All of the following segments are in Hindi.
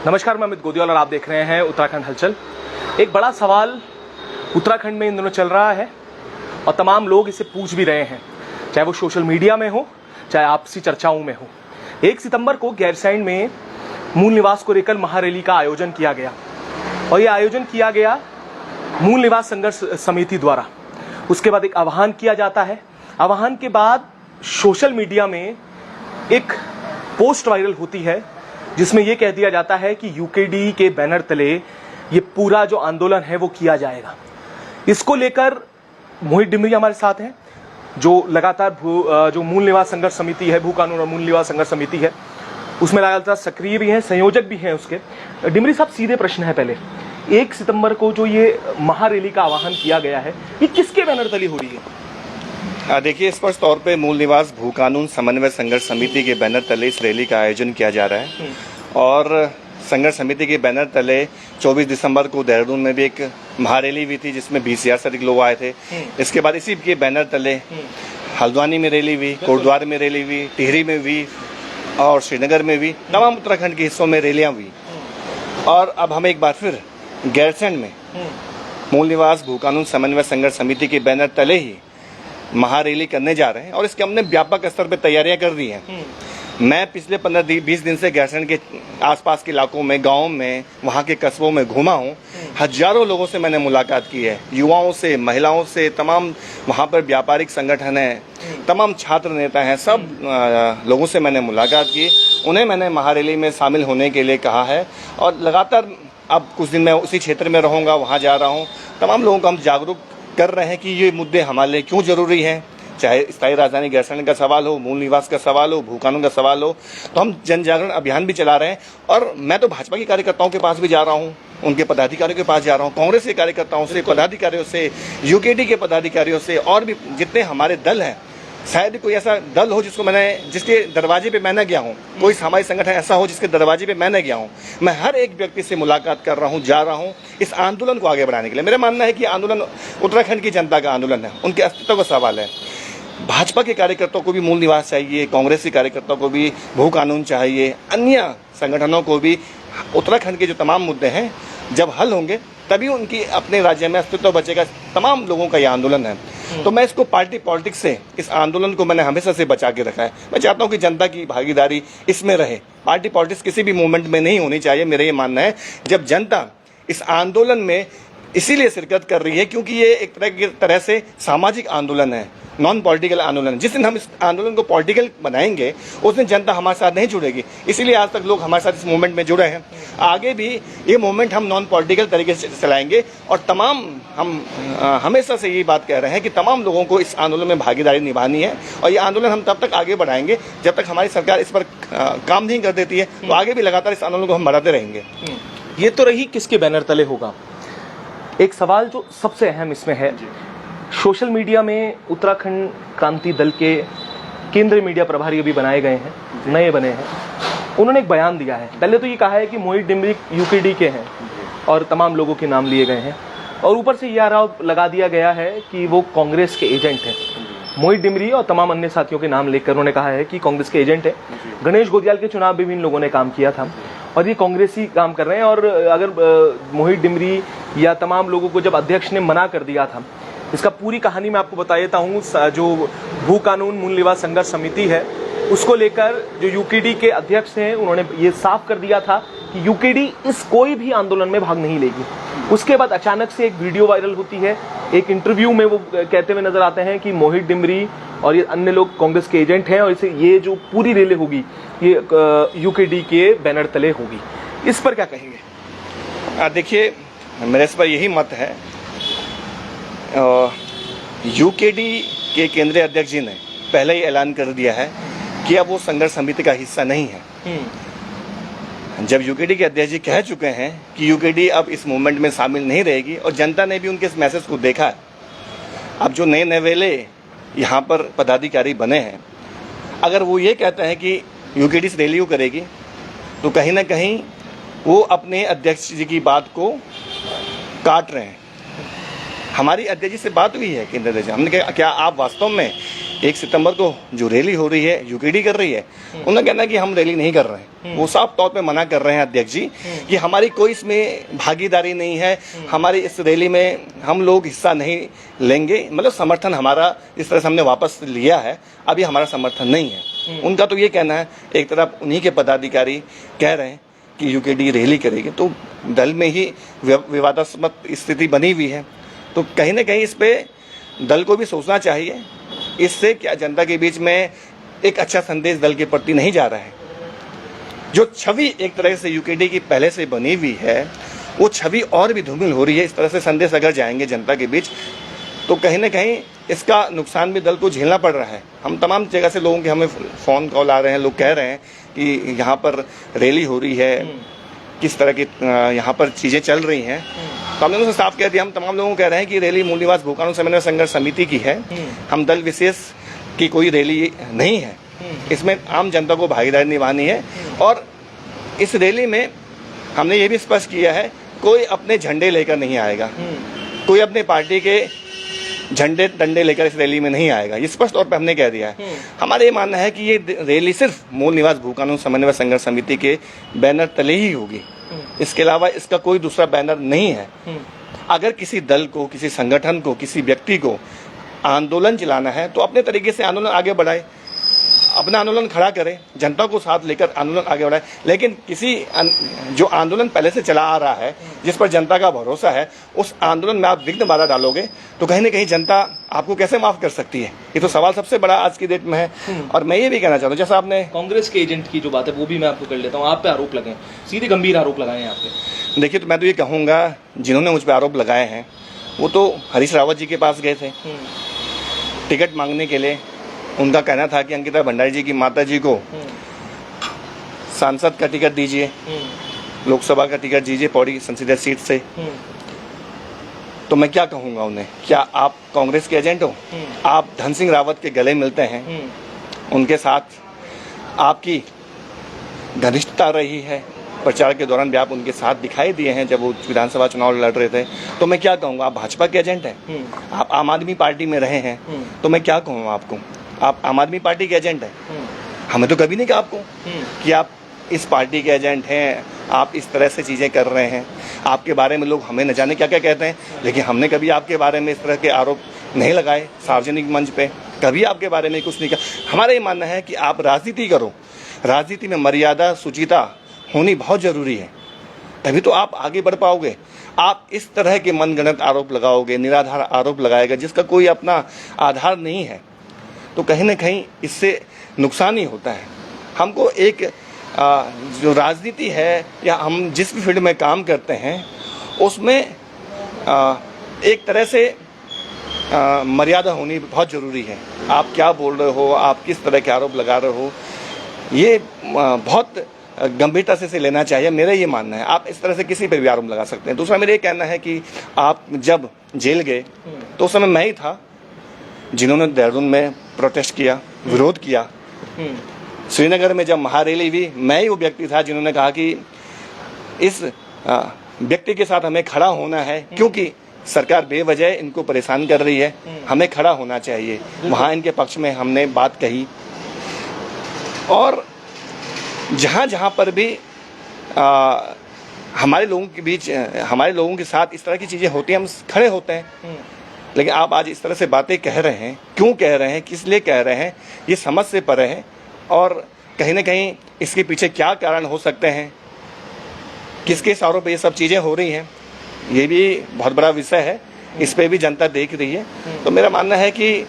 नमस्कार, मैं अमित गोदियाल और आप देख रहे हैं उत्तराखंड हलचल। एक बड़ा सवाल उत्तराखंड में इन दिनों चल रहा है और तमाम लोग इसे पूछ भी रहे हैं, चाहे वो सोशल मीडिया में हो, चाहे आपसी चर्चाओं में हो। 1 सितंबर को गैरसैंण में मूल निवास को लेकर महारैली का आयोजन किया गया और यह आयोजन किया गया मूल निवास संघर्ष समिति द्वारा। उसके बाद एक आह्वान किया जाता है। आह्वान के बाद सोशल मीडिया में एक पोस्ट वायरल होती है जिसमें यह कह दिया जाता है कि यूकेडी के बैनर तले ये पूरा जो आंदोलन है वो किया जाएगा। इसको लेकर मोहित डिमरी हमारे साथ हैं, जो लगातार जो मूल निवास संघर्ष समिति है, भू कानून और मूल निवास संघर्ष समिति है, उसमें लगातार सक्रिय भी हैं, संयोजक भी हैं उसके। डिमरी साहब, सीधे प्रश्न है पहले, 1 सितंबर को जो ये महारैली का आह्वान किया गया है, ये किसके बैनर तले हो रही है? देखिए, स्पष्ट तौर पे मूल निवास भू कानून समन्वय संघर्ष समिति के बैनर तले इस रैली का आयोजन किया जा रहा है। और संघर्ष समिति के बैनर तले 24 दिसंबर को देहरादून में भी एक महारैली हुई थी जिसमें 20,000 से अधिक लोग आए थे। इसके बाद इसी के बैनर तले हल्द्वानी में रैली हुई, कोटद्वार में रैली हुई, टिहरी में हुई और श्रीनगर में भी, तमाम उत्तराखंड के हिस्सों में रैलियां हुई। और अब हम एक बार फिर गैरसैंण में मूल निवास भू कानून समन्वय संघर्ष समिति के बैनर तले ही महारैली करने जा रहे हैं और इसके हमने व्यापक स्तर पर तैयारियां कर दी हैं। मैं पिछले 15-20 दिन से गैरसैंण के आसपास के इलाकों में, गाँव में, वहाँ के कस्बों में घूमा हूँ। हजारों लोगों से मैंने मुलाकात की है, युवाओं से, महिलाओं से, तमाम वहाँ पर व्यापारिक संगठन है, तमाम छात्र नेता हैं, सब लोगों से मैंने मुलाकात की। उन्हें मैंने महारैली में शामिल होने के लिए कहा है और लगातार अब कुछ दिन मैं उसी क्षेत्र में रहूँगा, वहाँ जा रहा हूँ। तमाम लोगों को हम जागरूक कर रहे हैं कि ये मुद्दे हमारे लिए क्यों जरूरी हैं, चाहे स्थायी राजधानी गैरसैंण का सवाल हो, मूल निवास का सवाल हो, भू कानून का सवाल हो। तो हम जन जागरण अभियान भी चला रहे हैं और मैं तो भाजपा के कार्यकर्ताओं के पास भी जा रहा हूँ, उनके पदाधिकारियों के पास जा रहा हूँ, कांग्रेस के कार्यकर्ताओं से, पदाधिकारियों से, यूकेडी के पदाधिकारियों से और भी जितने हमारे दल हैं। शायद कोई ऐसा दल हो जिसके दरवाजे पे मैं न गया हूँ, कोई सामाजिक संगठन ऐसा हो जिसके दरवाजे पे मैं न गया हूँ। मैं हर एक व्यक्ति से मुलाकात कर रहा हूँ, जा रहा हूँ इस आंदोलन को आगे बढ़ाने के लिए। मेरा मानना है कि आंदोलन उत्तराखंड की जनता का आंदोलन है, उनके अस्तित्व का सवाल है। भाजपा के कार्यकर्ताओं को भी मूल निवास चाहिए, कांग्रेस के कार्यकर्ताओं को भी भू कानून चाहिए, अन्य संगठनों को भी। उत्तराखंड के जो तमाम मुद्दे हैं जब हल होंगे तभी उनकी अपने राज्य में अस्तित्व बचेगा। तमाम लोगों का ये आंदोलन है, तो मैं इसको पार्टी पॉलिटिक्स से, इस आंदोलन को मैंने हमेशा से बचा के रखा है। मैं चाहता हूं कि जनता की भागीदारी इसमें रहे। पार्टी पॉलिटिक्स किसी भी मूवमेंट में नहीं होनी चाहिए। मेरा ये मानना है जब जनता इस आंदोलन में इसीलिए शिरकत कर रही है क्योंकि ये एक तरह से सामाजिक आंदोलन है, नॉन पॉलिटिकल आंदोलन। जिस दिन हम इस आंदोलन को पॉलिटिकल बनाएंगे उस दिन जनता हमारे साथ नहीं जुड़ेगी। इसीलिए आज तक लोग हमारे साथ इस मूवमेंट में जुड़े हैं। आगे भी ये मूवमेंट हम नॉन पॉलिटिकल तरीके से चलाएंगे और तमाम हम हमेशा से ये बात कह रहे हैं कि तमाम लोगों को इस आंदोलन में भागीदारी निभानी है और ये आंदोलन हम तब तक आगे बढ़ाएंगे जब तक हमारी सरकार इस पर काम नहीं कर देती है। तो आगे भी लगातार इस आंदोलन को हम बढ़ाते रहेंगे। ये तो रही किसके बैनर तले होगा। एक सवाल जो सबसे अहम इसमें है, सोशल मीडिया में उत्तराखंड क्रांति दल के केंद्रीय मीडिया प्रभारी अभी बनाए गए हैं, नए बने हैं। उन्होंने एक बयान दिया है। पहले तो ये कहा है कि मोहित डिमरी यूकेडी के हैं और तमाम लोगों के नाम लिए गए हैं और ऊपर से यह आरोप लगा दिया गया है कि वो कांग्रेस के एजेंट हैं। मोहित डिमरी और तमाम अन्य साथियों के नाम लेकर उन्होंने कहा है कि कांग्रेस के एजेंट है। गणेश गोदियाल के चुनाव में भी इन लोगों ने काम किया था और ये कांग्रेसी काम कर रहे हैं। और अगर मोहित डिमरी या तमाम लोगों को जब अध्यक्ष ने मना कर दिया था, इसका पूरी कहानी मैं आपको बता देता हूँ। जो भू कानून मूल निवास संघर्ष समिति है उसको लेकर जो यूकेडी के अध्यक्ष हैं उन्होंने ये साफ कर दिया था कि यूकेडी इस कोई भी आंदोलन में भाग नहीं लेगी। उसके बाद अचानक से एक वीडियो वायरल होती है, एक इंटरव्यू में वो कहते हुए नजर आते हैं कि मोहित डिमरी और ये अन्य लोग कांग्रेस के एजेंट हैं और इसे ये जो पूरी रैली होगी ये यूकेडी के बैनर तले होगी। इस पर क्या कहेंगे? देखिए, मेरे इस पर यही मत है। यूकेडी के केंद्रीय अध्यक्ष जी ने पहले ही ऐलान कर दिया है कि अब वो संघर्ष समिति का हिस्सा नहीं है। जब यूकेडी के अध्यक्ष जी कह चुके हैं कि यूकेडी अब इस मूवमेंट में शामिल नहीं रहेगी और जनता ने भी उनके इस मैसेज को देखा है। अब जो नए नवेले यहाँ पर पदाधिकारी बने हैं, अगर वो ये कहते हैं कि यूकेडी से रैली करेगी तो कहीं ना कहीं वो अपने अध्यक्ष जी की बात को काट रहे हैं। हमारी अध्यक्ष जी से बात हुई है केंद्र अध्यक्ष, हमने कहा क्या आप वास्तव में 1 सितंबर को जो रैली हो रही है यूकेडी कर रही है, उन्होंने कहना है कि हम रैली नहीं कर रहे हैं। वो साफ तौर पे मना कर रहे हैं अध्यक्ष जी कि हमारी कोई इसमें भागीदारी नहीं है, हमारी इस रैली में हम लोग हिस्सा नहीं लेंगे। मतलब समर्थन हमारा इस तरह से हमने वापस लिया है, अभी हमारा समर्थन नहीं है। उनका तो ये कहना है, एक तरफ उन्हीं के पदाधिकारी कह रहे हैं कि यूकेडी रैली करेगी, तो दल में ही विवादास्पद स्थिति बनी हुई है। तो कहीं ना कहीं इस पे दल को भी सोचना चाहिए, इससे क्या जनता के बीच में एक अच्छा संदेश दल के प्रति नहीं जा रहा है। जो छवि एक तरह से यूकेडी की पहले से बनी हुई है, वो छवि और भी धूमिल हो रही है। इस तरह से संदेश अगर जाएंगे जनता के बीच, तो कहीं ना कहीं इसका नुकसान भी दल को झेलना पड़ रहा है। हम तमाम जगह से लोगों के हमें फ़ोन कॉल आ रहे हैं, लोग कह रहे हैं कि यहाँ पर रैली हो रही है, किस तरह की यहाँ पर चीज़ें चल रही हैं। तो हमने उनसे साफ कह दिया, हम तमाम लोगों को कह रहे हैं कि रैली मूल निवास भूकानून समन्वय संघर्ष समिति की है, हम दल विशेष की कोई रैली नहीं है। इसमें आम जनता को भागीदारी निभानी है। और इस रैली में हमने ये भी स्पष्ट किया है, कोई अपने झंडे लेकर नहीं आएगा, कोई अपने पार्टी के झंडे डंडे लेकर इस रैली में नहीं आएगा, ये स्पष्ट तौर पे हमने कह दिया है। हमारा ये मानना है कि ये रैली सिर्फ मूल निवास भूकानून समन्वय संघर्ष समिति के बैनर तले ही होगी, इसके अलावा इसका कोई दूसरा बैनर नहीं है। अगर किसी दल को, किसी संगठन को, किसी व्यक्ति को आंदोलन चलाना है तो अपने तरीके से आंदोलन आगे बढ़ाए, अपना आंदोलन खड़ा करे, जनता को साथ लेकर आंदोलन आगे बढ़ाए। लेकिन किसी जो आंदोलन पहले से चला आ रहा है, जिस पर जनता का भरोसा है, उस आंदोलन में आप विघ्न बाधा डालोगे तो कहीं ना कहीं जनता आपको कैसे माफ कर सकती है? ये तो सवाल सबसे बड़ा आज की डेट में है। और मैं ये भी कहना चाहता हूँ, जैसा आपने कांग्रेस के एजेंट की जो बात है वो भी मैं आपको कर लेता हूँ, आप पे आरोप लगे, सीधे गंभीर आरोप लगाए हैं आप पे। देखिए, तो मैं तो ये कहूँगा, जिन्होंने मुझ पर आरोप लगाए हैं वो तो हरीश रावत जी के पास गए थे टिकट मांगने के लिए। उनका कहना था कि अंकिता भंडारी जी की माता जी को सांसद का टिकट दीजिए, लोकसभा का टिकट दीजिए पौड़ी संसदीय सीट से। तो मैं क्या कहूँगा उन्हें, क्या आप कांग्रेस के एजेंट हो? आप धन सिंह रावत के गले मिलते हैं, उनके साथ आपकी घनिष्ठता रही है, प्रचार के दौरान भी आप उनके साथ दिखाई दिए हैं जब वो विधानसभा चुनाव लड़ रहे थे। तो मैं क्या कहूँगा, आप भाजपा के एजेंट हैं, आप आम आदमी पार्टी में रहे हैं, तो मैं क्या कहूँगा आपको, आप आम आदमी पार्टी के एजेंट हैं। हमें तो कभी नहीं कहा आपको कि आप इस पार्टी के एजेंट हैं, आप इस तरह से चीज़ें कर रहे हैं। आपके बारे में लोग हमें न जाने क्या क्या कहते हैं, लेकिन हमने कभी आपके बारे में इस तरह के आरोप नहीं लगाए सार्वजनिक मंच पे, कभी आपके बारे में कुछ नहीं कहा। हमारा ये मानना है कि आप राजनीति करो, राजनीति में मर्यादा शुचिता होनी बहुत ज़रूरी है, तभी तो आप आगे बढ़ पाओगे। आप इस तरह के मनगढ़ंत आरोप लगाओगे, निराधार आरोप लगाएगा जिसका कोई अपना आधार नहीं है, तो कहीं ना कहीं इससे नुकसान ही होता है। हमको एक जो राजनीति है या हम जिस भी फील्ड में काम करते हैं उसमें एक तरह से मर्यादा होनी बहुत ज़रूरी है। आप क्या बोल रहे हो, आप किस तरह के आरोप लगा रहे हो, ये बहुत गंभीरता से इसे लेना चाहिए, मेरा ये मानना है। आप इस तरह से किसी पर भी आरोप लगा सकते हैं। दूसरा मेरा ये कहना है कि आप जब जेल गए तो उस समय मैं ही था जिन्होंने देहरादून में प्रोटेस्ट किया, विरोध किया। श्रीनगर में जब महारैली हुई, मैं ही वो व्यक्ति था जिन्होंने कहा कि इस व्यक्ति के साथ हमें खड़ा होना है, क्योंकि सरकार बेवजह इनको परेशान कर रही है, हमें खड़ा होना चाहिए। वहाँ इनके पक्ष में हमने बात कही। और जहाँ जहाँ पर भी हमारे लोगों के बीच, हमारे लोगों के साथ इस तरह की चीज़ें होती हैं, हम खड़े होते हैं। लेकिन आप आज इस तरह से बातें कह रहे हैं, क्यों कह रहे हैं, किस लिए कह रहे हैं, ये समझ से परे है। और कहीं ना कहीं इसके पीछे क्या कारण हो सकते हैं, किसके इशारों पे ये सब चीज़ें हो रही हैं, ये भी बहुत बड़ा विषय है। इस पे भी जनता देख रही है। तो मेरा मानना है कि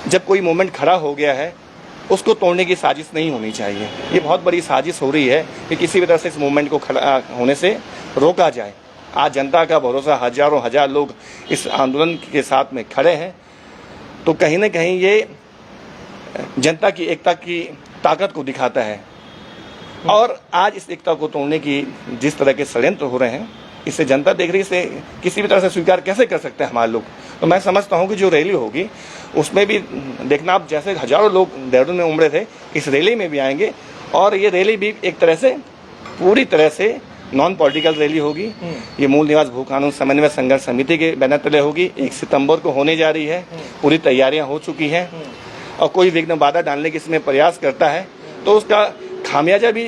जब कोई मूवमेंट खड़ा हो गया है, उसको तोड़ने की साजिश नहीं होनी चाहिए। ये बहुत बड़ी साजिश हो रही है कि किसी भी तरह से इस मूवमेंट को खड़ा होने से रोका जाए। आज जनता का भरोसा, हजारों हजार लोग इस आंदोलन के साथ में खड़े हैं, तो कहीं ना कहीं ये जनता की एकता की ताकत को दिखाता है। और आज इस एकता को तोड़ने की जिस तरह के षड्यंत्र हो रहे हैं, इससे जनता देख रही है, इसे किसी भी तरह से स्वीकार कैसे कर सकते हैं हमारे लोग। तो मैं समझता हूँ कि जो रैली होगी उसमें भी देखना, आप जैसे हजारों लोग देहरादून में उमड़े थे, इस रैली में भी आएंगे। और ये रैली भी एक तरह से पूरी तरह से नॉन पॉलिटिकल रैली होगी। ये मूल निवास भूकानून समन्वय संघर्ष समिति के बैनर तले होगी। 1 सितंबर को होने जा रही है, पूरी तैयारियां हो चुकी हैं। और कोई विघ्न बाधा डालने की इसमें प्रयास करता है तो उसका खामियाजा भी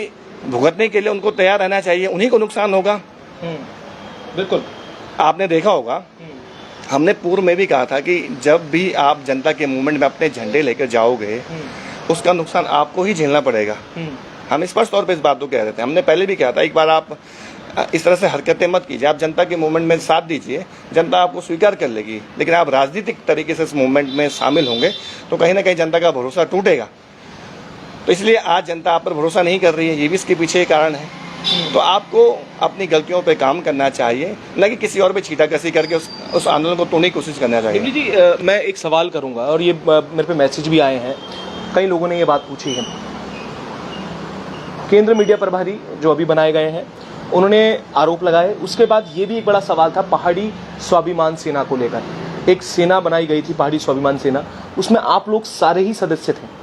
भुगतने के लिए उनको तैयार रहना चाहिए, उन्हीं को नुकसान होगा। बिल्कुल। आपने देखा होगा, हमने पूर्व में भी कहा था कि जब भी आप जनता के मूवमेंट में अपने झंडे लेकर जाओगे उसका नुकसान आपको ही झेलना पड़ेगा। हम स्पष्ट तौर पे इस बात को कह रहे थे, हमने पहले भी कहा था, एक बार आप इस तरह से हरकतें मत कीजिए, आप जनता के मूवमेंट में साथ दीजिए, जनता आपको स्वीकार कर लेगी, लेकिन आप राजनीतिक तरीके से इस मूवमेंट में शामिल होंगे तो कहीं ना कहीं जनता का भरोसा टूटेगा। तो इसलिए आज जनता आप पर भरोसा नहीं कर रही है, ये भी इसके पीछे कारण है। तो आपको अपनी गलतियों पे काम करना चाहिए, न कि किसी और पे छीटाकशी करके उस आंदोलन को तोड़ने की कोशिश करना चाहिए। जी मैं एक सवाल करूंगा और ये मेरे पे मैसेज भी आए हैं, कई लोगों ने ये बात पूछी है। केंद्र मीडिया प्रभारी जो अभी बनाए गए हैं उन्होंने आरोप लगाए, उसके बाद ये भी एक बड़ा सवाल था पहाड़ी स्वाभिमान सेना को लेकर। एक सेना बनाई गई थी पहाड़ी स्वाभिमान सेना, उसमें आप लोग सारे ही सदस्य थे,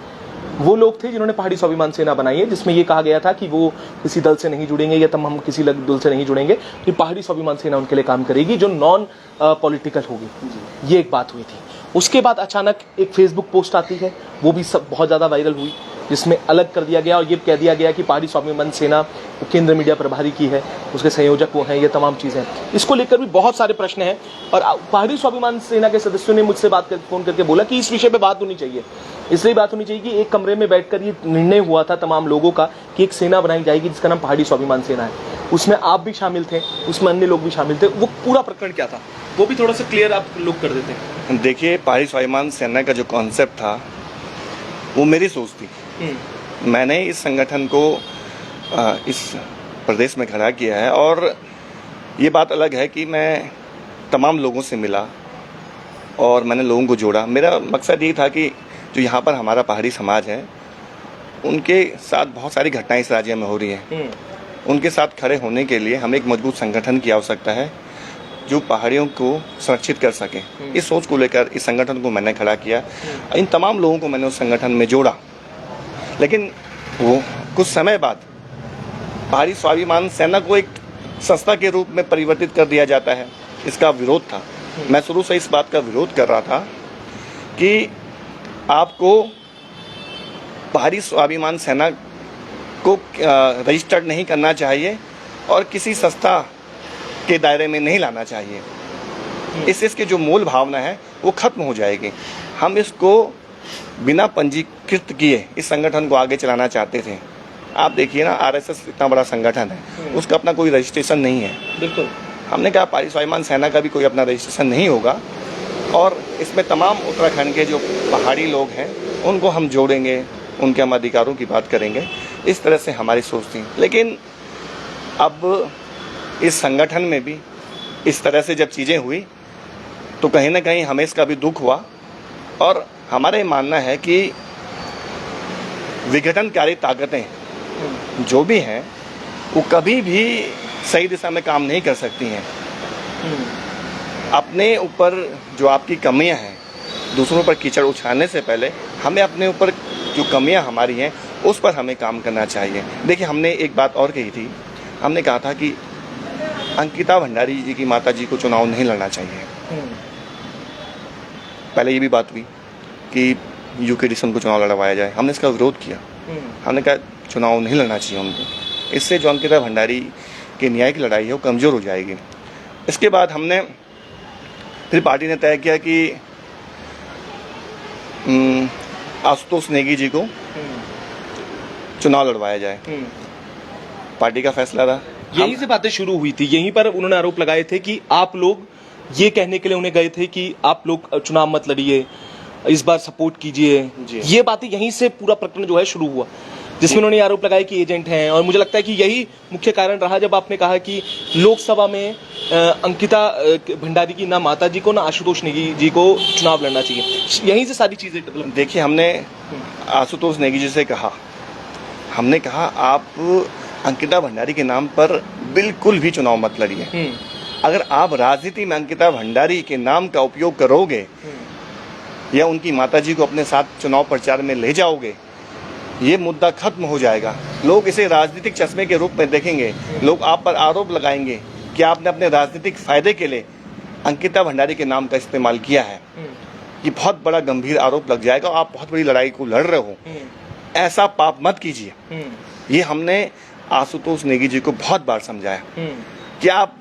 वो लोग थे जिन्होंने पहाड़ी स्वाभिमान सेना बनाई है, जिसमें ये कहा गया था कि वो किसी दल से नहीं जुड़ेंगे या हम किसी दल से नहीं जुड़ेंगे, तो पहाड़ी स्वाभिमान सेना उनके लिए काम करेगी जो नॉन पॉलिटिकल होगी, ये एक बात हुई थी। उसके बाद अचानक एक फेसबुक पोस्ट आती है, वो भी सब बहुत ज़्यादा वायरल हुई, जिसमें अलग कर दिया गया और ये कह दिया गया कि पहाड़ी स्वाभिमान सेना केंद्र मीडिया प्रभारी की है, उसके संयोजक वो हैं, ये तमाम चीज़ें हैं। इसको लेकर भी बहुत सारे प्रश्न हैं और पहाड़ी स्वाभिमान सेना के सदस्यों ने मुझसे फ़ोन करके बोला कि इस विषय पे बात होनी चाहिए। इसलिए बात होनी चाहिए कि एक कमरे में बैठकर ये निर्णय हुआ था तमाम लोगों का कि एक सेना बनाई जाएगी जिसका नाम पहाड़ी स्वाभिमान सेना है। उसमें आप भी शामिल थे, उसमें अन्य लोग भी शामिल थे, वो पूरा प्रकरण क्या था वो भी थोड़ा सा क्लियर आप लोग कर देते हैं। देखिए, पहाड़ी स्वाभिमान सेना का जो कॉन्सेप्ट था वो मेरी सोच थी। मैंने इस संगठन को इस प्रदेश में खड़ा किया है और ये बात अलग है कि मैं तमाम लोगों से मिला और मैंने लोगों को जोड़ा। मेरा मकसद ये था कि जो यहाँ पर हमारा पहाड़ी समाज है उनके साथ बहुत सारी घटनाएं इस राज्य में हो रही हैं, उनके साथ खड़े होने के लिए हमें एक मजबूत संगठन की आवश्यकता है जो पहाड़ियों को सुरक्षित कर सके। इस सोच को लेकर इस संगठन को मैंने खड़ा किया, इन तमाम लोगों को मैंने उस संगठन में जोड़ा। लेकिन वो कुछ समय बाद पहाड़ी स्वाभिमान सेना को एक संस्था के रूप में परिवर्तित कर दिया जाता है, इसका विरोध था। मैं शुरू से इस बात का विरोध कर रहा था कि आपको पहाड़ी स्वाभिमान सेना को रजिस्टर्ड नहीं करना चाहिए और किसी संस्था के दायरे में नहीं लाना चाहिए। इसकी जो मूल भावना है वो खत्म हो जाएगी। हम इसको बिना पंजीकृत किए इस संगठन को आगे चलाना चाहते थे। आप देखिए ना, आरएसएस इतना बड़ा संगठन है, उसका अपना कोई रजिस्ट्रेशन नहीं है। बिल्कुल। हमने कहा पहाड़ी स्वाभिमान सेना का भी कोई अपना रजिस्ट्रेशन नहीं होगा और इसमें तमाम उत्तराखंड के जो पहाड़ी लोग हैं उनको हम जोड़ेंगे, उनके हम अधिकारों की बात करेंगे। इस तरह से हमारी सोच थी। लेकिन अब इस संगठन में भी इस तरह से जब चीज़ें हुई तो कहीं ना कहीं हमें इसका भी दुख हुआ और हमारा ये मानना है कि विघटनकारी ताकतें जो भी हैं वो कभी भी सही दिशा में काम नहीं कर सकती हैं। अपने ऊपर जो आपकी कमियां हैं, दूसरों पर कीचड़ उछालने से पहले हमें अपने ऊपर जो कमियां हमारी हैं उस पर हमें काम करना चाहिए। देखिए, हमने एक बात और कही थी, हमने कहा था कि अंकिता भंडारी जी की माता जी को चुनाव नहीं लड़ना चाहिए। पहले ये भी बात हुई कि यूकेडिसन को चुनाव लड़वाया जाए, हमने इसका विरोध किया। हमने कहा चुनाव नहीं लड़ना चाहिए उनको, इससे जो अंकिता भंडारी की न्याय की लड़ाई है वो कमज़ोर हो जाएगी। इसके बाद हमने फिर पार्टी ने तय किया कि आशुतोष नेगी जी को चुनाव लड़वाया जाए। पार्टी का फैसला रहा। यहीं से बातें शुरू हुई थी, यहीं पर उन्होंने आरोप लगाए थे कि आप लोग ये कहने के लिए उन्हें गए थे कि आप लोग चुनाव मत लड़िए, इस बार सपोर्ट कीजिए। ये बातें यहीं से पूरा प्रकरण जो है शुरू हुआ, जिसमें उन्होंने आरोप लगाया कि एजेंट हैं। और मुझे लगता है कि यही मुख्य कारण रहा जब आपने कहा कि लोकसभा में अंकिता भंडारी की ना माता जी को ना आशुतोष नेगी जी को चुनाव लड़ना चाहिए। यहीं से सारी चीजें डेवलप। देखिए, हमने आशुतोष नेगी जी से कहा, हमने कहा आप अंकिता भंडारी के नाम पर बिल्कुल भी चुनाव मत लड़िए। अगर आप राजनीति में अंकिता भंडारी के नाम का उपयोग करोगे या उनकी माताजी को अपने साथ चुनाव प्रचार में ले जाओगे, ये मुद्दा खत्म हो जाएगा। लोग इसे राजनीतिक चश्मे के रूप में देखेंगे, लोग आप पर आरोप लगाएंगे कि आपने अपने राजनीतिक फायदे के लिए अंकिता भंडारी के नाम का इस्तेमाल किया है। ये बहुत बड़ा गंभीर आरोप लग जाएगा, आप बहुत बड़ी लड़ाई को लड़ रहे हो, ऐसा पाप मत कीजिए। ये हमने आशुतोष नेगी जी को बहुत बार समझाया कि आप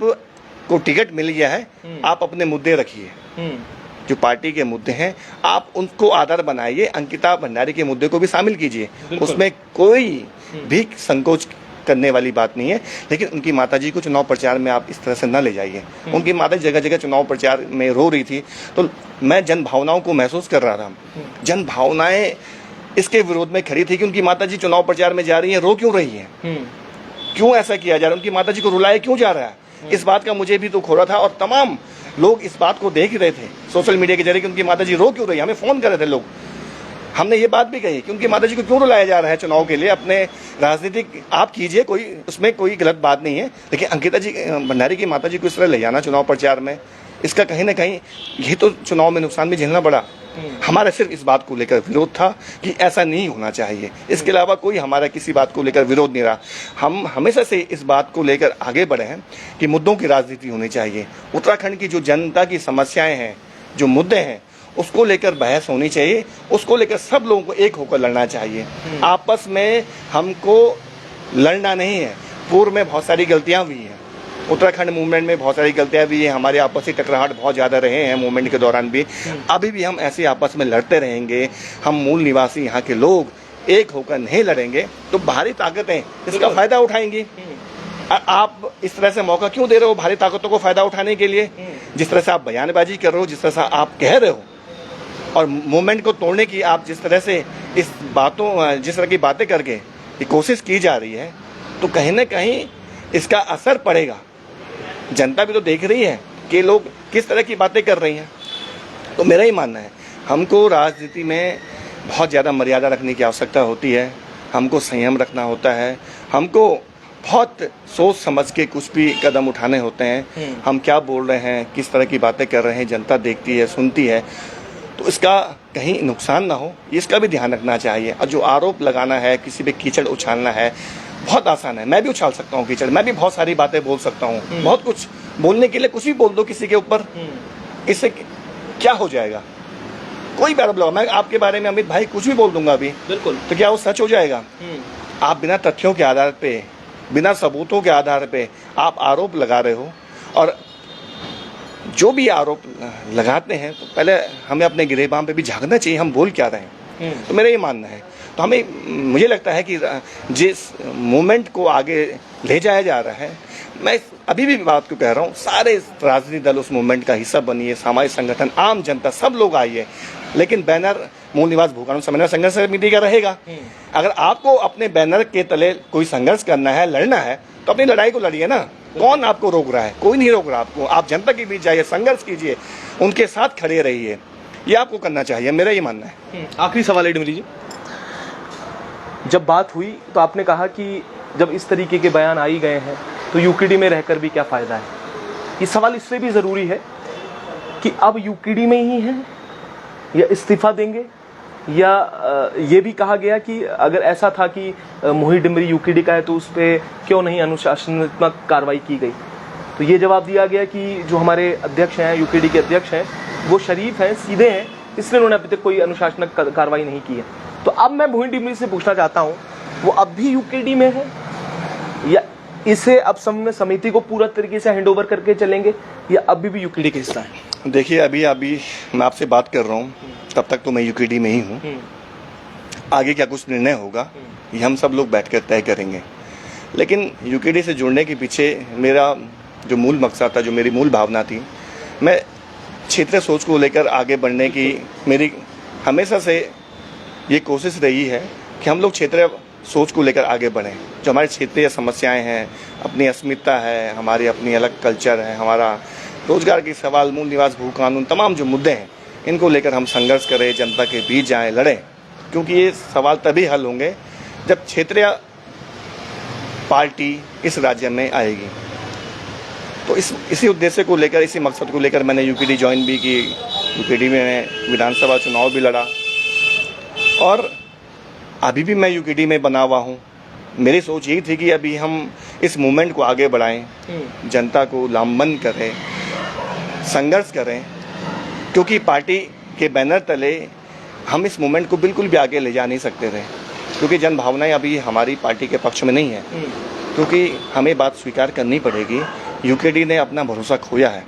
को टिकट मिल गया है, आप अपने मुद्दे रखिए, जो पार्टी के मुद्दे हैं आप उनको आधार बनाइए, अंकिता भंडारी के मुद्दे को भी शामिल कीजिए, उसमें कोई भी संकोच करने वाली बात नहीं है। लेकिन उनकी माताजी को चुनाव प्रचार में आप इस तरह से न ले जाइए। उनकी माता जगह जगह चुनाव प्रचार में रो रही थी, तो मैं जन भावनाओं को महसूस कर रहा था। जन भावनाएं इसके विरोध में खड़ी थी कि उनकी माताजी चुनाव प्रचार में जा रही है, रो क्यों रही है, क्यों ऐसा किया जा रहा है, उनकी माताजी को रुलाया क्यों जा रहा है, इस बात का मुझे भी दुख हो रहा था। और तमाम लोग इस बात को देख रहे थे सोशल मीडिया के जरिए कि उनकी माताजी रो क्यों रही है। हमें फोन कर रहे थे लोग, हमने ये बात भी कही कि उनकी माताजी को क्यों रुलाया जा रहा है चुनाव के लिए। अपने राजनीतिक आप कीजिए, कोई उसमें कोई गलत बात नहीं है, लेकिन अंकिता जी भंडारी की माताजी को इस तरह ले जाना चुनाव प्रचार में, इसका कहीं ना कहीं ये तो चुनाव में नुकसान भी झेलना पड़ा। हमारा सिर्फ इस बात को लेकर विरोध था कि ऐसा नहीं होना चाहिए, इसके अलावा कोई हमारा किसी बात को लेकर विरोध नहीं रहा। हम हमेशा से इस बात को लेकर आगे बढ़े हैं कि मुद्दों की राजनीति होनी चाहिए। उत्तराखंड की जो जनता की समस्याएं हैं, जो मुद्दे हैं, उसको लेकर बहस होनी चाहिए, उसको लेकर सब लोगों को एक होकर लड़ना चाहिए। आपस में हमको लड़ना नहीं है। पूर्व में बहुत सारी गलतियां हुई हैं, उत्तराखंड मूवमेंट में बहुत सारी गलतियां भी हैं, हमारे आपसी टकराहट बहुत ज़्यादा रहे हैं मूवमेंट के दौरान भी। अभी भी हम ऐसे आपस में लड़ते रहेंगे। हम मूल निवासी यहाँ के लोग एक होकर नहीं लड़ेंगे तो बाहरी ताकतें इसका फायदा उठाएंगी। आप इस तरह से मौका क्यों दे रहे हो बाहरी ताकतों को फायदा उठाने के लिए? जिस तरह से आप बयानबाजी कर रहे हो, जिस तरह से आप कह रहे हो, और मूवमेंट को तोड़ने की आप जिस तरह से जिस तरह की बातें करके ये कोशिश की जा रही है, तो कहीं ना कहीं इसका असर पड़ेगा। जनता भी तो देख रही है कि लोग किस तरह की बातें कर रही हैं। तो मेरा ही मानना है, हमको राजनीति में बहुत ज़्यादा मर्यादा रखने की आवश्यकता होती है, हमको संयम रखना होता है, हमको बहुत सोच समझ के कुछ भी कदम उठाने होते हैं। हम क्या बोल रहे हैं, किस तरह की बातें कर रहे हैं, जनता देखती है, सुनती है, तो इसका कहीं नुकसान ना हो, इसका भी ध्यान रखना चाहिए। और जो आरोप लगाना है, किसी पे कीचड़ उछालना है, बहुत आसान है। मैं भी उछाल सकता हूँ कीचड़, मैं भी बहुत सारी बातें बोल सकता हूँ, बहुत कुछ बोलने के लिए कुछ भी बोल दो किसी के ऊपर, इससे क्या हो जाएगा? कोई भी आरोप लगा, मैं आपके बारे में अमित भाई कुछ भी बोल दूंगा अभी, बिल्कुल, तो क्या वो सच हो जाएगा? आप बिना तथ्यों के आधार पे, बिना सबूतों के आधार पे आप आरोप लगा रहे हो। और जो भी आरोप लगाते हैं तो पहले हमें अपने गिरेबान पे भी झांकना चाहिए, हम बोल क्या रहे हैं। तो मेरा ये मानना है। तो मुझे लगता है कि जिस मूवमेंट को आगे ले जाया जा रहा है, मैं अभी भी बात को कह रहा हूँ, सारे राजनीतिक दल उस मूवमेंट का हिस्सा बनिए, सामाजिक संगठन, आम जनता, सब लोग आइए, लेकिन बैनर मूल निवास भूकानून समन्वय संघर्ष समिति का रहेगा। अगर आपको अपने बैनर के तले कोई संघर्ष करना है, लड़ना है, तो अपनी लड़ाई को लड़िए ना। कौन आपको रोक रहा है? कोई नहीं रोक रहा आपको। आप जनता के बीच जाइए, संघर्ष कीजिए, उनके साथ खड़े रहिए, ये आपको करना चाहिए, मेरा ये मानना है। आखिरी सवाल एडमिरी जी, जब बात हुई तो आपने कहा कि जब इस तरीके के बयान आई गए हैं तो यूकेडी में रहकर भी क्या फ़ायदा है। ये सवाल इससे भी ज़रूरी है कि अब यूकेडी में ही हैं या इस्तीफ़ा देंगे, या ये भी कहा गया कि अगर ऐसा था कि मोहित डिमरी यूकेडी का है तो उस पर क्यों नहीं अनुशासनात्मक कार्रवाई की गई। तो ये जवाब दिया गया कि जो हमारे अध्यक्ष हैं, यूकेडी के अध्यक्ष हैं, वो शरीफ हैं, सीधे हैं, इसलिए उन्होंने अभी तक कोई अनुशासनात्मक कार्रवाई नहीं की है। तो अब मैं मोहित डिमरी से पूछना चाहता हूँ, वो अब भी यूकेडी में है या इसे अब समन्वय समिति को पूरा तरीके से हैंडओवर करके चलेंगे, या अभी भी यूकेडी का हिस्सा है? देखिए, अभी मैं आपसे बात कर रहा हूँ, तब तक तो मैं यूकेडी में ही हूँ। आगे क्या कुछ निर्णय होगा ये हम सब लोग बैठकर तय करेंगे। लेकिन यूकेडी से जुड़ने के पीछे मेरा जो मूल मकसद था, जो मेरी मूल भावना थी, मैं क्षेत्रीय सोच को लेकर आगे बढ़ने की मेरी हमेशा से ये कोशिश रही है कि हम लोग क्षेत्रीय सोच को लेकर आगे बढ़ें। जो हमारी क्षेत्रीय समस्याएं हैं, अपनी अस्मिता है, हमारी अपनी अलग कल्चर है, हमारा रोजगार के सवाल, मूल निवास भू कानून, तमाम जो मुद्दे हैं, इनको लेकर हम संघर्ष करें, जनता के बीच जाएं, लड़ें। क्योंकि ये सवाल तभी हल होंगे जब क्षेत्रीय पार्टी इस राज्य में आएगी। तो इसी उद्देश्य को लेकर, इसी मकसद को लेकर मैंने यूकेडी ज्वाइन भी की। यूकेडी में विधानसभा चुनाव भी लड़ा और अभी भी मैं यूकेडी में बना हुआ हूँ। मेरी सोच यही थी कि अभी हम इस मूवमेंट को आगे बढ़ाएं, जनता को लामबंद करें, संघर्ष करें, क्योंकि पार्टी के बैनर तले हम इस मूवमेंट को बिल्कुल भी आगे ले जा नहीं सकते थे, क्योंकि जन भावनाएं अभी हमारी पार्टी के पक्ष में नहीं है। क्योंकि हमें बात स्वीकार करनी पड़ेगी, यूकेडी ने अपना भरोसा खोया है।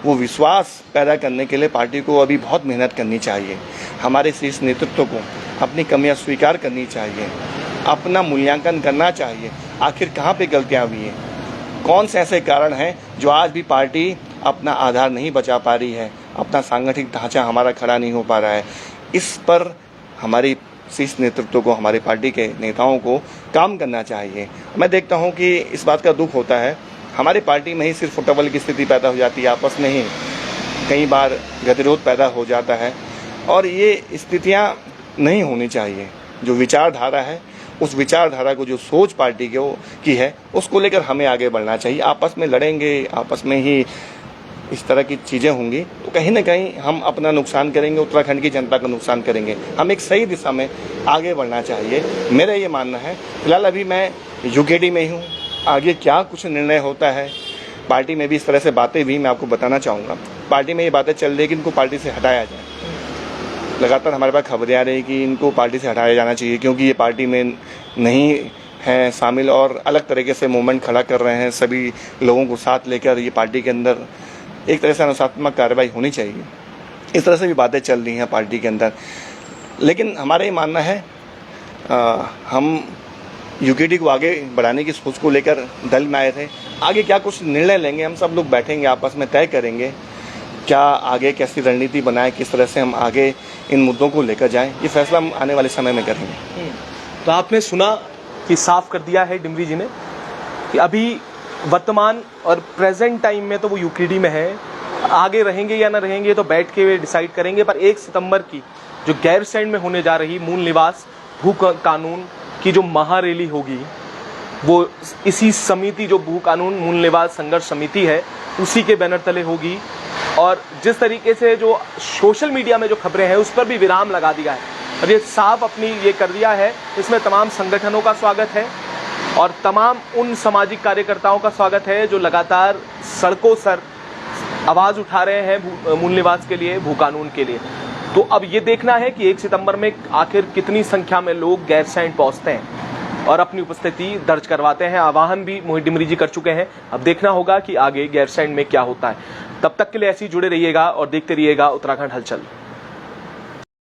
वो विश्वास पैदा करने के लिए पार्टी को अभी बहुत मेहनत करनी चाहिए। हमारे शीर्ष नेतृत्व को अपनी कमियां स्वीकार करनी चाहिए, अपना मूल्यांकन करना चाहिए, आखिर कहाँ पे गलतियाँ हुई हैं, कौन से ऐसे कारण हैं जो आज भी पार्टी अपना आधार नहीं बचा पा रही है, अपना सांगठनिक ढांचा हमारा खड़ा नहीं हो पा रहा है। इस पर हमारी शीर्ष नेतृत्व को, हमारी पार्टी के नेताओं को काम करना चाहिए। मैं देखता हूं कि इस बात का दुख होता है, हमारी पार्टी में ही सिर्फ फुटबॉल की स्थिति पैदा हो जाती है, आपस में ही कई बार गतिरोध पैदा हो जाता है, और ये स्थितियां नहीं होनी चाहिए। जो विचारधारा है, उस विचारधारा को, जो सोच पार्टी की है, उसको लेकर हमें आगे बढ़ना चाहिए। आपस में लड़ेंगे, आपस में ही इस तरह की चीज़ें होंगी तो कहीं ना कहीं हम अपना नुकसान करेंगे, उत्तराखंड की जनता का नुकसान करेंगे। हम एक सही दिशा में आगे बढ़ना चाहिए, मेरा ये मानना है। फिलहाल अभी मैं यूकेडी में ही हूँ, आगे क्या कुछ निर्णय होता है, पार्टी में भी इस तरह से बातें भी मैं आपको बताना चाहूँगा। पार्टी में ये बातें चल रही है कि इनको पार्टी से हटाया जाए। लगातार हमारे पास खबरें आ रही है कि इनको पार्टी से हटाया जाना चाहिए, क्योंकि ये पार्टी में नहीं हैं शामिल और अलग तरीके से मूवमेंट खड़ा कर रहे हैं। सभी लोगों को साथ लेकर ये पार्टी के अंदर एक तरह से अनुशासनात्मक कार्रवाई होनी चाहिए। इस तरह से भी बातें चल रही हैं पार्टी के अंदर। लेकिन हमारा ये मानना है, हम यूकेडी को आगे बढ़ाने की सोच को लेकर दल में आए थे। आगे क्या कुछ निर्णय लेंगे, हम सब लोग बैठेंगे, आपस में तय करेंगे क्या आगे कैसी रणनीति बनाएं, किस तरह से हम आगे इन मुद्दों को लेकर जाएं। ये फैसला हम आने वाले समय में करेंगे। तो आपने सुना कि साफ कर दिया है डिमरी जी ने कि अभी वर्तमान और प्रेजेंट टाइम में तो वो यूकेडी में है, आगे रहेंगे या ना रहेंगे तो बैठ के वे डिसाइड करेंगे। पर 1 सितंबर की जो गैरसैंण में होने जा रही मूल निवास भू कानून की जो महारैली होगी, वो इसी समिति, जो भू कानून मूल निवास संघर्ष समिति है, उसी के बैनर तले होगी। और जिस तरीके से जो सोशल मीडिया में जो खबरें हैं, उस पर भी विराम लगा दिया है और ये साफ अपनी ये कर दिया है। इसमें तमाम संगठनों का स्वागत है और तमाम उन सामाजिक कार्यकर्ताओं का स्वागत है जो लगातार सड़कों सर आवाज़ उठा रहे हैं मूल निवास के लिए, भू कानून के लिए। तो अब ये देखना है कि 1 सितंबर में आखिर कितनी संख्या में लोग गैरसैंण पहुंचते हैं और अपनी उपस्थिति दर्ज करवाते हैं। आह्वान भी मोहित डिमरी जी कर चुके हैं। अब देखना होगा कि आगे गैरसैंण में क्या होता है। तब तक के लिए ऐसे ही जुड़े रहिएगा और देखते रहिएगा उत्तराखंड हलचल।